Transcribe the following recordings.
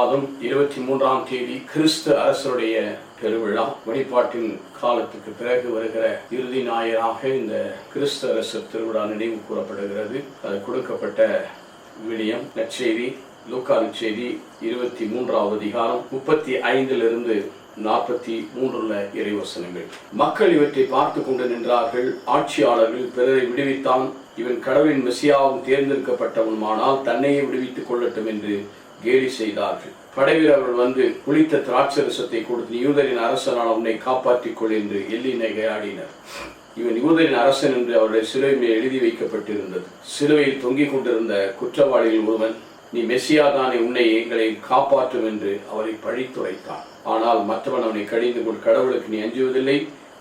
மாதம் 23ஆம் தேதி கிறிஸ்து அரசருடைய பெருவிழா. வெளிப்பாட்டின் காலத்துக்கு பிறகு வருகிற இறுதி ஞாயிறாக இந்த கிறிஸ்து அரசர் திருவிழா நினைவு கூறப்படுகிறது. அது கொடுக்கப்பட்ட விடயம் நற்செய்தி லூக்கா நற்செய்தி 23வது அதிகாரம் 35 43 இறைவசனங்கள். மக்கள் இவற்றை பார்த்து கொண்டு நின்றார்கள். ஆட்சியாளர்கள் பிறரை விடுவித்தான், இவன் கடவுளின் மெசியாவும் தேர்ந்தெடுக்கப்பட்டவனுமானால் தன்னையே விடுவித்துக் கொள்ளட்டும் என்று கேலி செய்தார்கள். படைவீரர்கள் வந்து குளித்த திராட்சரசத்தை கொடுத்து, யூதரின் அரசனால் உன்னை காப்பாற்றிக் கொள் என்று எள்ளி நகையாடினர். இவன் யூதரின் அரசன் என்று அவருடைய சிலுவை மேல் எழுதி வைக்கப்பட்டிருந்தது. சிலுவையில் தொங்கிக் கொண்டிருந்த குற்றவாளிகள் ஒருவன், நீ மெசியா தானே, உன்னை எங்களை காப்பாற்றும் என்று அவரை பழித்துரைத்தான். ஆனால் மற்றவன் அவனை கடிந்து கொண்டு, கடவுளுக்கு நீ அஞ்சுவதில்லை,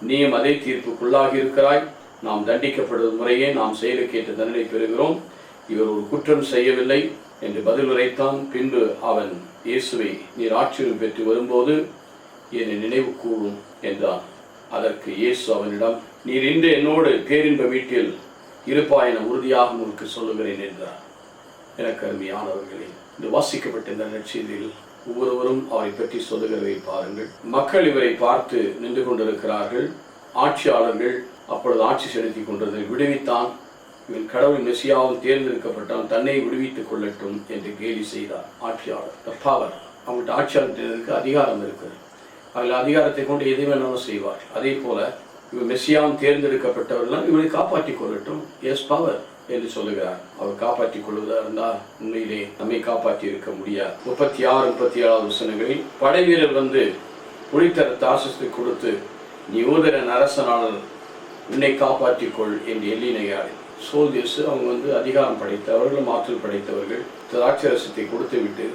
நீயும் அதே தீர்ப்புக்குள்ளாகி இருக்கிறாய். நாம் தண்டிக்கப்படுவது முறையே நாம் செயலுக்கேற்ற தண்டனை பெறுகிறோம், இவர் ஒரு குற்றம் செய்யவில்லை என்று பதில் உரைத்தான். பின்பு அவன் இயேசுவை, நீர் ஆட்சியும் பெற்று வரும்போது என்னை நினைவு கூறும் என்றான். அதற்கு இயேசு அவனிடம், நீர் இன்று என்னோடு பேரின்ப வீட்டில் இருப்பாய் என உறுதியாக உங்களுக்கு சொல்லுகிறேன் என்றார். எனக்கு அருமையானவர்களே, இந்த வாசிக்கப்பட்ட இந்த நற்செய்தியில் ஒவ்வொருவரும் அவரை பற்றி சொல்லுகிறதை பாருங்கள். மக்கள் இவரை பார்த்து நின்று கொண்டிருக்கிறார்கள். ஆட்சியாளர்கள் அப்பொழுது ஆட்சி செலுத்தி கொண்டதை விடுவித்தான், இவன் கடவுளின் மெசியாவும் தேர்ந்தெடுக்கப்பட்டான், தன்னை விடுவித்துக் கொள்ளட்டும் என்று கேலி செய்தார். ஆட்சியாளர் பவர், அவங்கள்ட்ட ஆட்சியாளருக்கு அதிகாரம் இருக்குது. அதில் அதிகாரத்தை கொண்டு எது வேணாலும் செய்வார். அதே போல இவன் மெசியாவும் தேர்ந்தெடுக்கப்பட்டவர்கள் இவனை காப்பாற்றிக் கொள்ளட்டும், எஸ் பவர் என்று சொல்லுகிறார். அவர் காப்பாற்றிக் கொள்வதா இருந்தால் உண்மையிலே நம்மை காப்பாற்றி இருக்க முடியாது. 36, 37 வசனங்களில் படை வீரர் வந்து புளித்தர தாசத்தை கொடுத்து, நீ யூதரின் அரசனால் உன்னை காப்பாற்றிக் கொள் என்று எள்ளி நகையாடி. சோல்ஜர்ஸ் அவங்க வந்து அதிகாரம் படைத்தவர்கள், ஆற்றல் படைத்தவர்கள். திராட்சரசத்தை கொடுத்து விட்டு,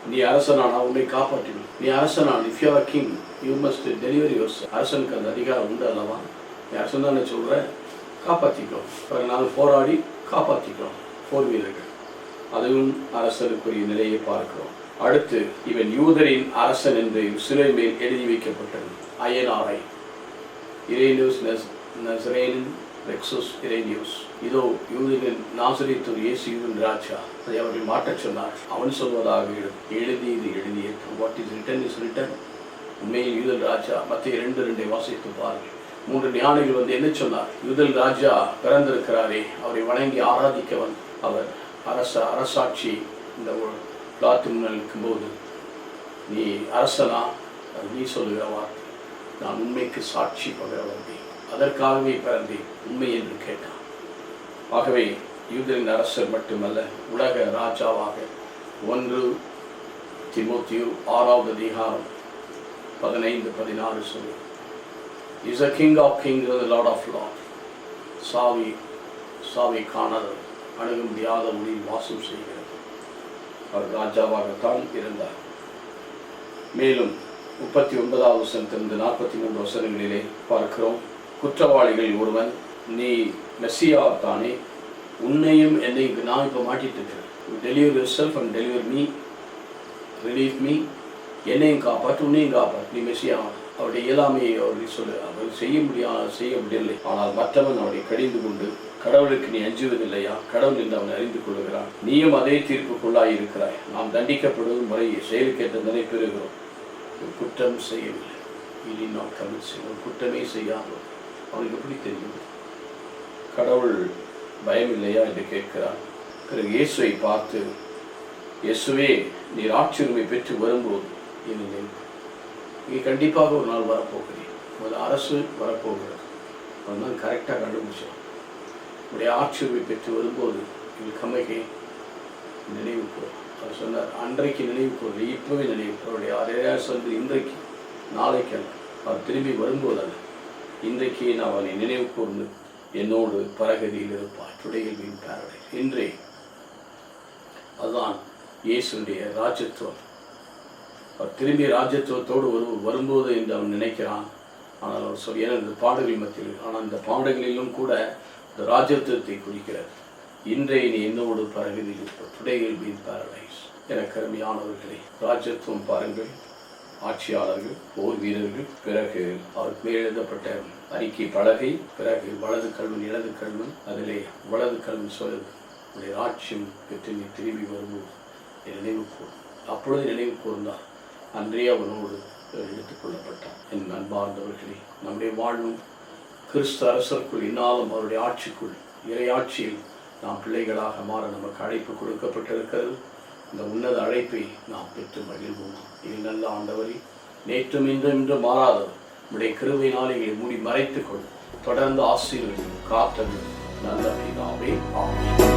நீ அரசனானா உன்னை காப்பாற்றிடும், நீ அரசனான், if you are king you must delivery yourself. அரசனுக்கு அந்த அதிகாரம் உண்டு அல்லவா? நீ அரசன் தானே சொல்ற, காப்பாற்றிக்கிறோம். பிறகு நாங்கள் போராடி காப்பாற்றிக்கிறோம் போர் வீரர்கள். அதுவும் அரசனுக்குரிய நிலையை பார்க்கிறோம். அடுத்து, இவன் யூதரின் அரசன் என்று சிலுவை மேல் எழுதி வைக்கப்பட்டது. INRI, இரேனியூஸ் நசரேனின் ரெக்ஸஸ் இரேனியூஸ். இதோ யூதரின் நாசரேத்து இயேசு யூதன் ராஜா. அதை அவர்கள் மாற்றச் சொன்னார். அவன் சொல்வதாக எழுதியது எழுதிய what is written is written. உண்மையில் யூதன் ராஜா. மத்திய 2:2 வாசித்து பாருங்கள். 3 ஞானிகள் வந்து என்ன சொன்னார்? யூதன் ராஜா பிறந்திருக்கிறாரே, அவரை வணங்கி ஆராதிக்கவன். அவர் அரசாட்சி இந்த பிளாத்து முன்னால் இருக்கும்போது, நீ அரசனா? அது நீ சொல்லுகிற வார்த்தை. நான் உண்மைக்கு சாட்சி பகர வந்தேன், அதற்காகவே பிறந்தேன், உண்மை என்று கேட்டான். ஆகவே யூதரின் அரசர் மட்டுமல்ல, உலக ராஜாவாக 1 தீமோத்தேயு 6வது அதிகாரம் 15-16 சொல்லு. He is a king of kings and the lord of lords. சாவி காணாத அணுக முடியாத ஒளியில் வாசம் செய்கிறது. அவர் ராஜாவாகத்தான் இருந்தார். மேலும் 39வது வசனத்திலிருந்து 43 வசனங்களிலே பார்க்கிறோம். குற்றவாளிகள் ஒருவன், நீ மெசியா தானே, உன்னையும் என்னையும் நான் இப்போ மாட்டிட்டு இருக்கிறேன், deliver your self and deliver me, relieve me, என்னையும் காப்பாற்று, உன்னையும் காப்பாற்று, நீ மெசியா. அவருடைய இயலாமையை அவர்கள் சொல்லு, அவர் செய்ய முடியவில்லை. ஆனால் மற்றவன் அவரை கடிந்து கொண்டு, கடவுளுக்கு நீ அஞ்சுவதில்லையா, கடவுள் என்று அவனை அறிந்து கொள்ளுகிறான், நீயும் அதே தீர்ப்புக்குள்ளாய் இருக்கிறாய். நாம் தண்டிக்கப்படுவது முறையை செயலுக்கேற்ற தண்டனை பெறுகிறோம். குற்றம் செய்யவில்லை, இனி நாம் தமிழ் செய்வோம், குற்றமே செய்யாதோம். அவனுக்கு எப்படி தெரியும்? கடவுள் பயம் இல்லையா என்று கேட்கிறான். பிறகு இயேசுவை பார்த்து, இயேசுவே, நீர் ஆட்சியுரிமை பெற்று வரும்போது என்ன, நீ கண்டிப்பாக ஒரு நாள் வரப்போகிறேன், ஒரு அரசு வரப்போகிறது, அதுதான் கரெக்டாக கண்டுபிடிச்சோம். உடைய ஆட்சியுரிமை பெற்று வரும்போது இது கம்மைகை நினைவு கூறும். அவர் சொன்னார், அன்றைக்கு நினைவு கூறு, இப்பவே நினைவு கூறு. அவருடைய அதே சொல்லி இன்றைக்கு, நாளைக்கு அல்ல, அவர் திரும்பி வரும்போது அல்ல, இன்றைக்கு நான் அவனை நினைவு கூர்ந்து என்னோடு பரகதியில் இருப்பார். டுடேயில் பேரடைஸ். இன்றே அதுதான் இயேசுடைய ராஜ்யத்துவம். அவர் திரும்பி ராஜ்யத்துவத்தோடு வரும்போது என்று அவன் நினைக்கிறான். ஆனால் அவர் சொல்லி, ஏன்னா இந்த பாடல்கள் மத்தியில், ஆனால் இந்த பாடல்களிலும் கூட இந்த ராஜ்யத்துவத்தை குறிக்கிறது. இன்றைய நீ என்னோடு பரகதியில் இருப்பார். டுடேயில் பீன் பேரடைஸ். எனக்கு அருமையானவர்களே, ராஜ்யத்துவம் பாருங்கள். ஆட்சியாளர்கள், போர் வீரர்கள், பிறகு அவருக்கு மேல் எழுதப்பட்ட அறிக்கை பலகை, பிறகு வலது கல்வன் இடது கல்வன். அதிலே வலது கல்வன் சொல்லுது, உடைய ராட்சியம் பெற்று நீ திரும்பி வரும்போது என் நினைவு கூறும். அப்பொழுது நினைவு கூர்ந்தார். அன்றே அவனோடு எடுத்துக் கொள்ளப்பட்டார். என் அன்பார்ந்தவர்களே, நம்முடைய வாழ்வும் கிறிஸ்து அரசருக்குள் இன்னாலும் அவருடைய ஆட்சிக்குள் இறையாட்சியில் நாம் பிள்ளைகளாக மாற நமக்கு அழைப்பு கொடுக்கப்பட்டிருக்கிறது. இந்த உன்னத அழைப்பை நாம் பெற்று மகிழ்வோம். நீங்கள் நல்ல ஆண்டவரே, நேற்றும் இன்று மாறாதவர் உடைய கிருபையினால் எங்களை மூடி மறைத்துக் கொள் தொடர்ந்து ஆசீர்வதியும் காத்தது நல்ல பிதாவே. ஆமென்.